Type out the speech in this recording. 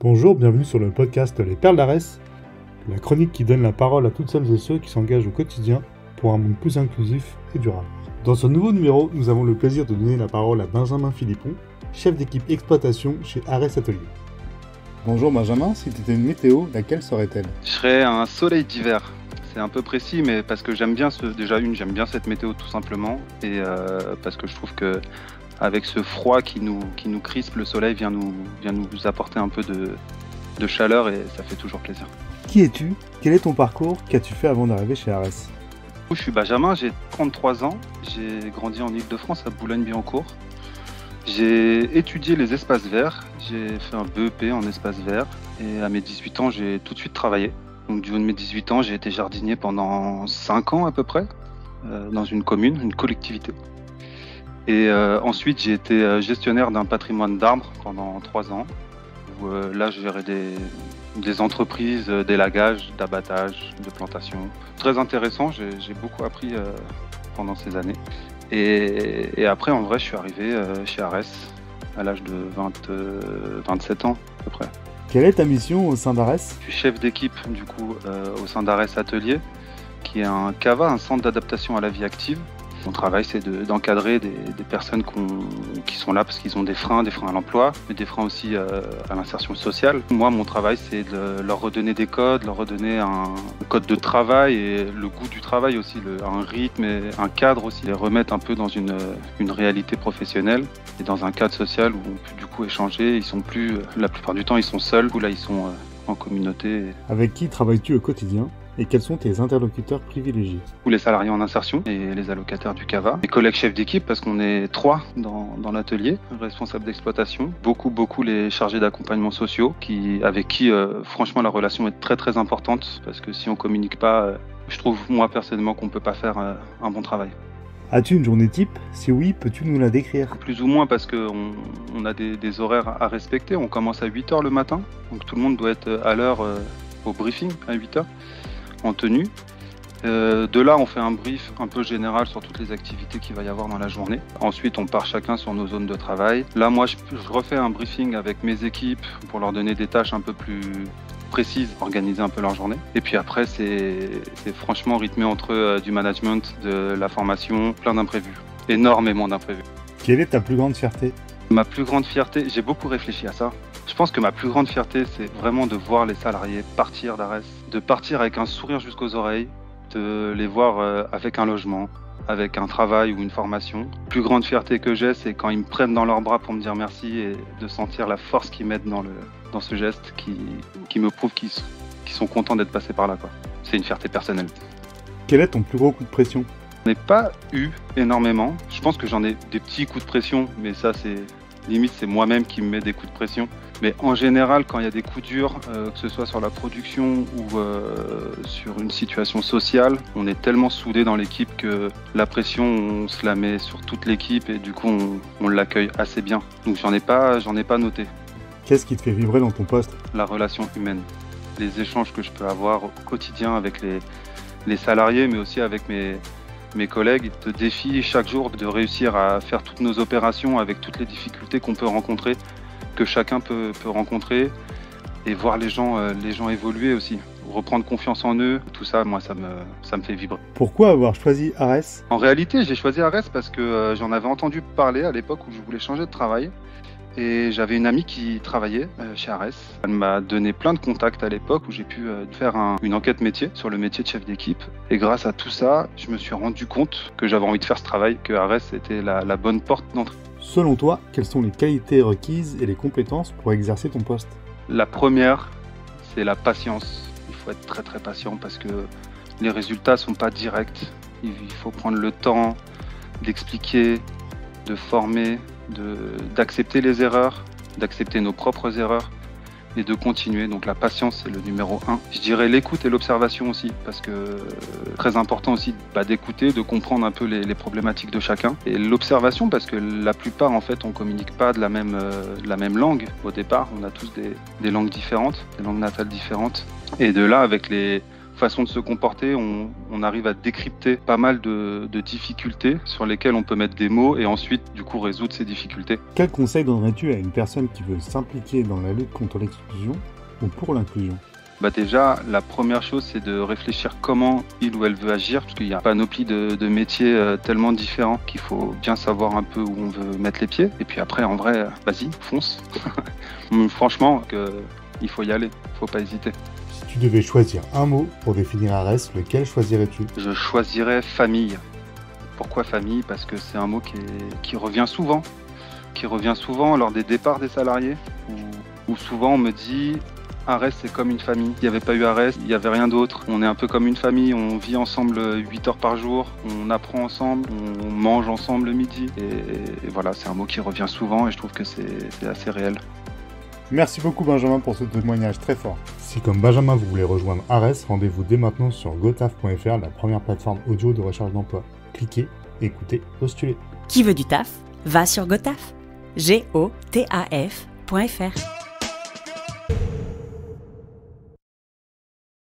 Bonjour, bienvenue sur le podcast Les Perles d'Arès, la chronique qui donne la parole à toutes celles et ceux qui s'engagent au quotidien pour un monde plus inclusif et durable. Dans ce nouveau numéro, nous avons le plaisir de donner la parole à Benjamin Philippon, chef d'équipe exploitation chez Arès Atelier. Bonjour Benjamin, si tu étais une météo, laquelle serait-elle ? Je serais un soleil d'hiver. C'est un peu précis, mais parce que j'aime bien j'aime bien cette météo tout simplement, et parce que je trouve que avec ce froid qui nous crispe, le soleil vient nous apporter un peu de chaleur et ça fait toujours plaisir. Qui es-tu ? Quel est ton parcours ? Qu'as-tu fait avant d'arriver chez Arès ? Je suis Benjamin, j'ai 33 ans, j'ai grandi en Ile-de-France à Boulogne-Billancourt. J'ai étudié les espaces verts, j'ai fait un BEP en espaces verts et à mes 18 ans j'ai tout de suite travaillé. Donc du haut de mes 18 ans j'ai été jardinier pendant 5 ans à peu près, dans une commune, une collectivité. Et ensuite j'ai été gestionnaire d'un patrimoine d'arbres pendant 3 ans, où là je gérais des entreprises d'élagage, d'abattage, de plantation. Très intéressant, j'ai beaucoup appris pendant ces années. Et après en vrai je suis arrivé chez Arès à l'âge de 27 ans à peu près. Quelle est ta mission au sein d'Arès ? Je suis chef d'équipe du coup au sein d'Arès Atelier, qui est un CAVA, un centre d'adaptation à la vie active. Mon travail, c'est d'encadrer des personnes qui sont là parce qu'ils ont des freins à l'emploi, mais des freins aussi à l'insertion sociale. Moi, mon travail, c'est de leur redonner des codes, leur redonner un code de travail et le goût du travail aussi, un rythme et un cadre aussi, les remettre un peu dans une réalité professionnelle et dans un cadre social où on peut du coup échanger. Ils sont plus, la plupart du temps, ils sont seuls, ou là, ils sont en communauté. Avec qui travailles-tu au quotidien ? Et quels sont tes interlocuteurs privilégiés ? Tous les salariés en insertion et les allocataires du CAVA. Mes collègues chefs d'équipe, parce qu'on est 3 dans l'atelier, responsables d'exploitation. Beaucoup les chargés d'accompagnement sociaux, avec qui franchement la relation est très très importante, parce que si on communique pas, je trouve moi personnellement qu'on peut pas faire un bon travail. As-tu une journée type ? Si oui, peux-tu nous la décrire ? Plus ou moins, parce qu'on a des horaires à respecter. On commence à 8h le matin, donc tout le monde doit être à l'heure au briefing à 8h. En tenue. De là, on fait un brief un peu général sur toutes les activités qu'il va y avoir dans la journée. Ensuite, on part chacun sur nos zones de travail. Là, moi, je refais un briefing avec mes équipes pour leur donner des tâches un peu plus précises, organiser un peu leur journée. Et puis après, c'est franchement rythmé entre du management, de la formation, plein d'imprévus. Énormément d'imprévus. Quelle est ta plus grande fierté ? Ma plus grande fierté, j'ai beaucoup réfléchi à ça. Je pense que ma plus grande fierté, c'est vraiment de voir les salariés partir d'Arès, de partir avec un sourire jusqu'aux oreilles, de les voir avec un logement, avec un travail ou une formation. La plus grande fierté que j'ai, c'est quand ils me prennent dans leurs bras pour me dire merci et de sentir la force qu'ils mettent dans ce geste qui me prouve qu'ils sont contents d'être passés par là, quoi. C'est une fierté personnelle. Quel est ton plus gros coup de pression ? Je n'ai pas eu énormément. Je pense que j'en ai des petits coups de pression, mais ça, c'est moi-même qui me mets des coups de pression. Mais en général, quand il y a des coups durs, que ce soit sur la production ou sur une situation sociale, on est tellement soudés dans l'équipe que la pression, on se la met sur toute l'équipe et du coup, on l'accueille assez bien. Donc j'en ai pas noté. Qu'est-ce qui te fait vibrer dans ton poste ? La relation humaine, les échanges que je peux avoir au quotidien avec les salariés, mais aussi avec mes collègues, te défient chaque jour de réussir à faire toutes nos opérations avec toutes les difficultés qu'on peut rencontrer, que chacun peut rencontrer, et voir les gens évoluer aussi, reprendre confiance en eux, tout ça, moi, ça me fait vibrer. Pourquoi avoir choisi Arès ? En réalité, j'ai choisi Arès parce que j'en avais entendu parler à l'époque où je voulais changer de travail. Et j'avais une amie qui travaillait chez Arès. Elle m'a donné plein de contacts à l'époque où j'ai pu faire une enquête métier sur le métier de chef d'équipe. Et grâce à tout ça, je me suis rendu compte que j'avais envie de faire ce travail, que Arès était la bonne porte d'entrée. Selon toi, quelles sont les qualités requises et les compétences pour exercer ton poste ? La première, c'est la patience. Il faut être très très patient parce que les résultats ne sont pas directs. Il faut prendre le temps d'expliquer, de former, d'accepter les erreurs, d'accepter nos propres erreurs et de continuer. Donc la patience, c'est le numéro 1. Je dirais l'écoute et l'observation aussi, parce que très important aussi d'écouter, de comprendre un peu les problématiques de chacun. Et l'observation, parce que la plupart, en fait, on communique pas de la même langue au départ. On a tous des langues différentes, des langues natales différentes. Et de là, avec façon de se comporter, on arrive à décrypter pas mal de difficultés sur lesquelles on peut mettre des mots et ensuite du coup résoudre ces difficultés. Quel conseil donnerais-tu à une personne qui veut s'impliquer dans la lutte contre l'exclusion ou pour l'inclusion ? Déjà, la première chose, c'est de réfléchir comment il ou elle veut agir, parce qu'il y a une panoplie de métiers tellement différents qu'il faut bien savoir un peu où on veut mettre les pieds. Et puis après, en vrai, vas-y, fonce. Franchement, il faut y aller, faut pas hésiter. Si tu devais choisir un mot pour définir Arès, lequel choisirais-tu ? Je choisirais famille. Pourquoi famille ? Parce que c'est un mot qui revient souvent. Qui revient souvent lors des départs des salariés, où souvent on me dit... Arès, c'est comme une famille. S'il n'y avait pas eu Arès, il n'y avait rien d'autre. On est un peu comme une famille, on vit ensemble 8 heures par jour, on apprend ensemble, on mange ensemble le midi. Et voilà, c'est un mot qui revient souvent et je trouve que c'est assez réel. Merci beaucoup Benjamin pour ce témoignage très fort. Si comme Benjamin vous voulez rejoindre Arès, rendez-vous dès maintenant sur gotaf.fr, la première plateforme audio de recherche d'emploi. Cliquez, écoutez, postulez. Qui veut du taf ? Va sur gotaf. gotaf.fr.